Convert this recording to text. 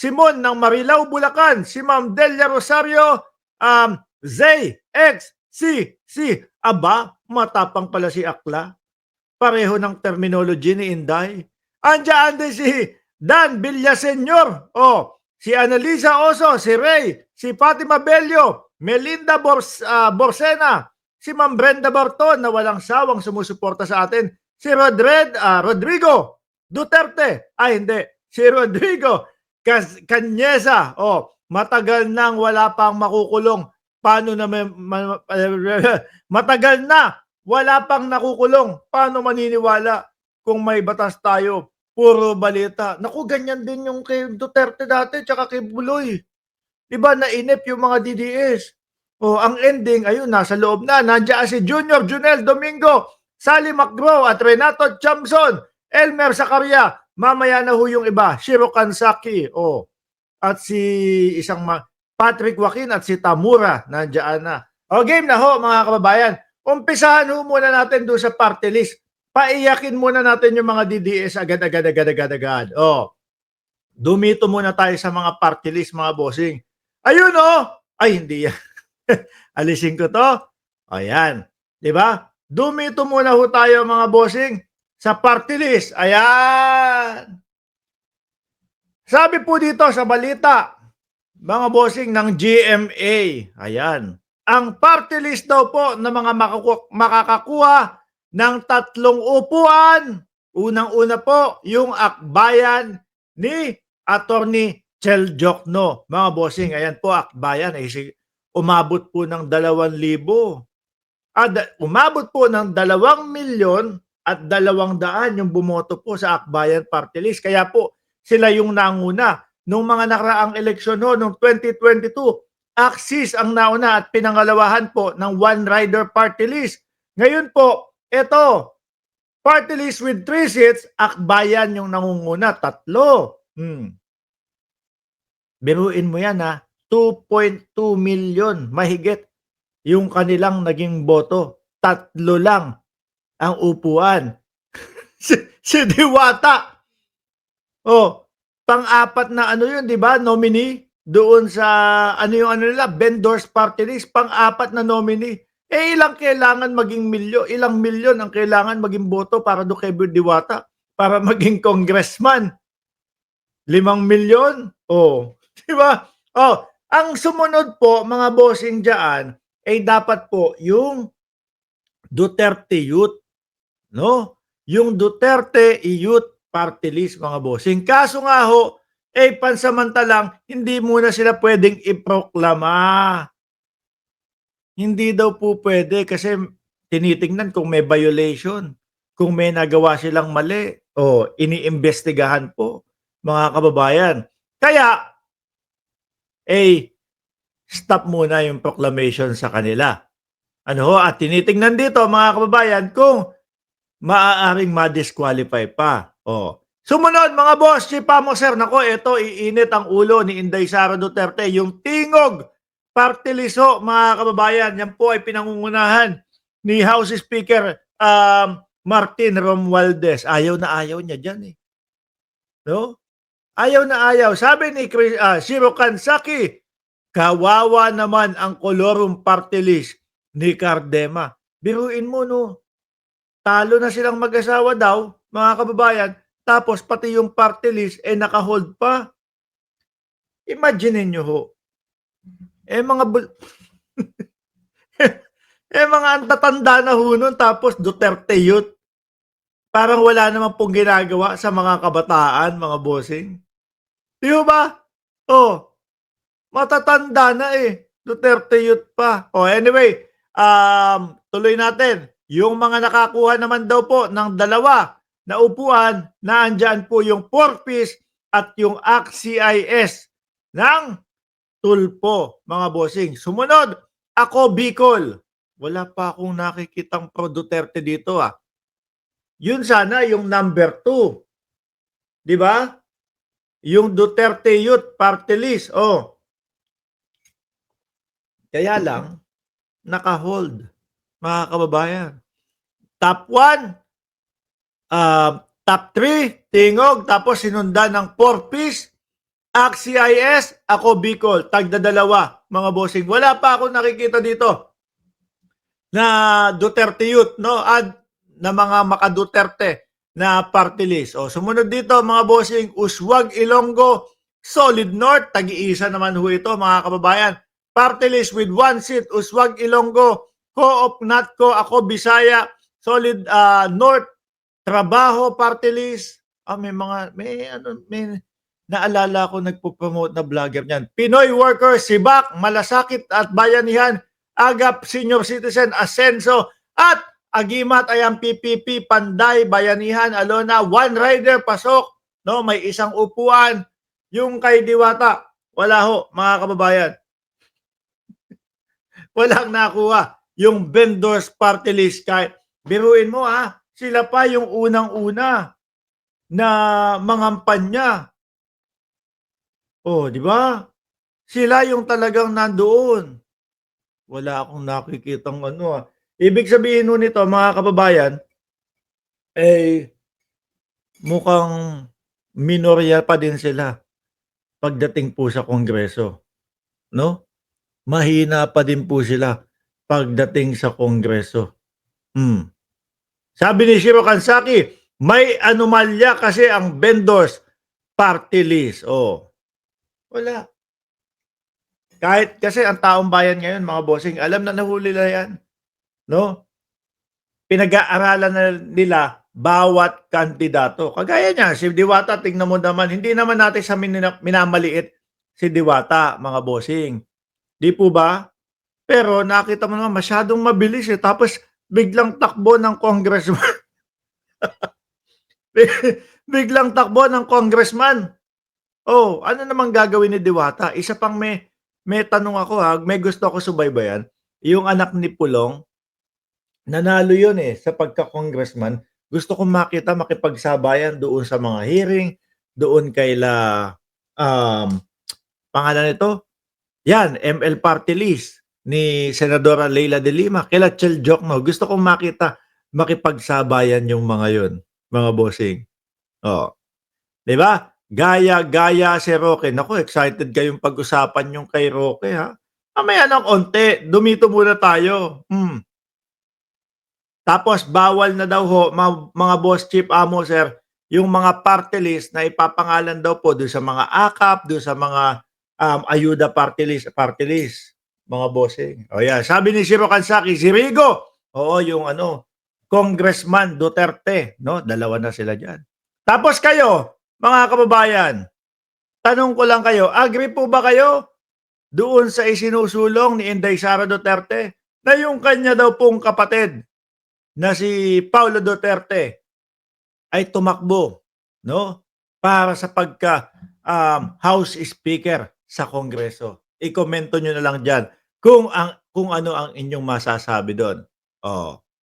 Simon ng Marilao, Bulacan, si Ma'am Delia Rosario, Zay, X, C. Aba, matapang pala si Akla. Pareho ng terminology ni Inday. Andiyan din si Dan Villaseñor. Si Annalisa Oso, si Ray, si Fatima Bello, Melinda Borsena, si Ma'am Brenda Barton na walang sawang sumusuporta sa atin, si Rodrigo Duterte, hindi, si Rodrigo Cañeza, matagal nang wala pang makukulong. Paano na matagal na wala pang nakukulong. Paano maniniwala kung may batas tayo? Puro balita. Naku, ganyan din yung kay Duterte dati tsaka kay Buloy. Diba, nainip yung mga DDS. Ang ending, ayun, nasa loob na. Nandiyan si Junior Junel Domingo, Sally Macgro at Renato Chamson, Elmer Sacaria. Mamaya na ho yung iba. Shiro Kansaki. At si Patrick Joaquin at si Tamura. Nandiyan na. Game na ho, mga kababayan. Umpisahan ho muna natin doon sa party list. Paiyakin muna natin yung mga DDS agad. Dumito muna tayo sa mga party list, mga bossing. Ayun Ay, hindi yan. Alisin ko to. Ayan. Diba? Dumito muna ho tayo, mga bossing, sa party list. Ayan. Sabi po dito sa balita, mga bossing ng GMA. Ayan. Ang party list daw po ng mga makakakuha ng 3 upuan. Unang-una po, yung akbayan ni Attorney Chel Jokno. Mga bossing, ayan po, akbayan. Umabot po ng 2,000. Umabot po ng 2,200,000 yung bumoto po sa akbayan party list. Kaya po, sila yung nanguna. Nung mga nakaraang eleksyon noong 2022, Axis ang nauna at pinangalawahan po ng One Rider Party List. Ngayon po, ito, party list with 3 seats, akbayan yung nangunguna, 3. Biruin mo yan 2.2 million, mahigit yung kanilang naging boto. 3 lang ang upuan. si Diwata. Pang-apat na yun, di ba? Nominee doon sa vendors party list, pang-apat na nominee. Ilang kailangan maging ilang milyon ang kailangan maging boto para do kay Diwata para maging congressman? 5 milyon? Di ba? Ang sumunod po, mga bossing diyan, ay dapat po yung Duterte Youth, no? Yung Duterte Youth Party List, mga bossing. Kaso nga ho, pansamantalang hindi muna sila pwedeng iproklama. Hindi daw po pwede kasi tinitingnan kung may violation, kung may nagawa silang mali, iniimbestigahan po, mga kababayan. Kaya, stop muna yung proclamation sa kanila. At tinitingnan dito, mga kababayan, kung maaaring ma-disqualify pa. Sumunod, mga boss, si Pamo sir, nako, ito, iinit ang ulo ni Inday Sara Duterte, yung tingog party list ho, mga kababayan. Yan po ay pinangungunahan ni House Speaker Martin Romualdez. Ayaw na ayaw niya dyan no? Ayaw na ayaw. Sabi ni Shiro Kansaki, kawawa naman ang kolorum party list ni Cardema. Biruin mo, no? Talo na silang mag-asawa daw, mga kababayan, tapos pati yung party list naka-hold pa. Imagine nyo ho. Mga antatanda na ho nun, tapos Duterte Youth. Parang wala naman pong ginagawa sa mga kabataan, mga bossing. Di ba? Matatanda na Duterte Youth pa. Anyway, tuloy natin. Yung mga nakakuha naman daw po ng 2 na upuan, na andyan po yung 4-piece at yung ACT-CIS ng Tulpo, mga bossing. Sumunod, ako Bicol. Wala pa akong nakikitang pro Duterte dito Yun sana yung number 2. Di ba? Yung Duterte Youth Party List. Kaya lang, naka-hold, mga kababayan. Top 1, top 3, tingog, tapos sinundan ng 4-piece. ACT-CIS, ako Bicol, tagdadalawa, mga bossing. Wala pa ako nakikita dito na Duterte Youth, no? Na mga maka-Duterte na party list. O, sumunod dito, mga bossing, Uswag Ilonggo, Solid North, tag-iisa naman ho ito, mga kababayan. Party list with one seat, Uswag Ilonggo, Co-op Natco, ako Bisaya, Solid North, Trabaho Party List. May naalala ko nagpo-promote na vlogger niyan. Pinoy Worker, Sibak, Malasakit at Bayanihan, Agap Senior Citizen, Asenso, at Agimat, ayan, PPP, Panday, Bayanihan, Alona, One Rider, Pasok, no, may isang upuan. Yung kay Diwata, wala ho, mga kababayan. Walang nakuha. Yung vendors party list, kahit biruin mo sila pa yung unang-una na mangampanya. Oh, di ba? Sila yung talagang nandoon. Wala akong nakikitang Ibig sabihin nun nito, mga kababayan, mukhang minorya pa din sila pagdating po sa Kongreso, no? Mahina pa din po sila pagdating sa Kongreso. Sabi ni Shiro Kansaki, may anomalya kasi ang vendors party list. Oh, wala. Kahit kasi ang taong bayan ngayon, mga bossing, alam na nahuli na yan. No? Pinag-aaralan na nila bawat kandidato. Kagaya niya, si Diwata, tingnan mo naman, hindi naman natin sa minamaliit si Diwata, mga bossing. Di po ba? Pero nakita mo naman, masyadong mabilis Tapos biglang takbo ng congressman. Biglang takbo ng congressman. Oh, ano namang gagawin ni Diwata? Isa pang may tanong ako may gusto ako subaybayan. Yung anak ni Pulong, nanalo yun sa pagka-congressman. Gusto kong makipagsabayan doon sa mga hearing, doon kaila, pangalan nito? Yan, ML party list ni Senadora Leila de Lima, kaila Chel Jokno. Gusto kong makipagsabayan yung mga yun, mga bossing. Oh. 'Di ba? Gaya si Roque. Naku, excited kayong pag-usapan yung kay Roque Mamaya ng onte, dumito muna tayo. Tapos bawal na daw ho, mga boss chief amo sir, yung mga party list na ipapangalan daw po doon sa mga AKAP, doon sa mga ayuda party list, mga bossing. O yan, sabi ni Shiro Kansaki, si Rigo, oo, yung Congressman Duterte, no? Dalawa na sila diyan. Tapos kayo, mga kababayan, tanong ko lang kayo, agree po ba kayo doon sa isinusulong ni Inday Sara Duterte na yung kanya daw pong kapatid na si Paulo Duterte ay tumakbo, no? Para sa pagka House Speaker sa Kongreso. I-komento nyo na lang diyan kung ano ang inyong masasabi doon. Oh.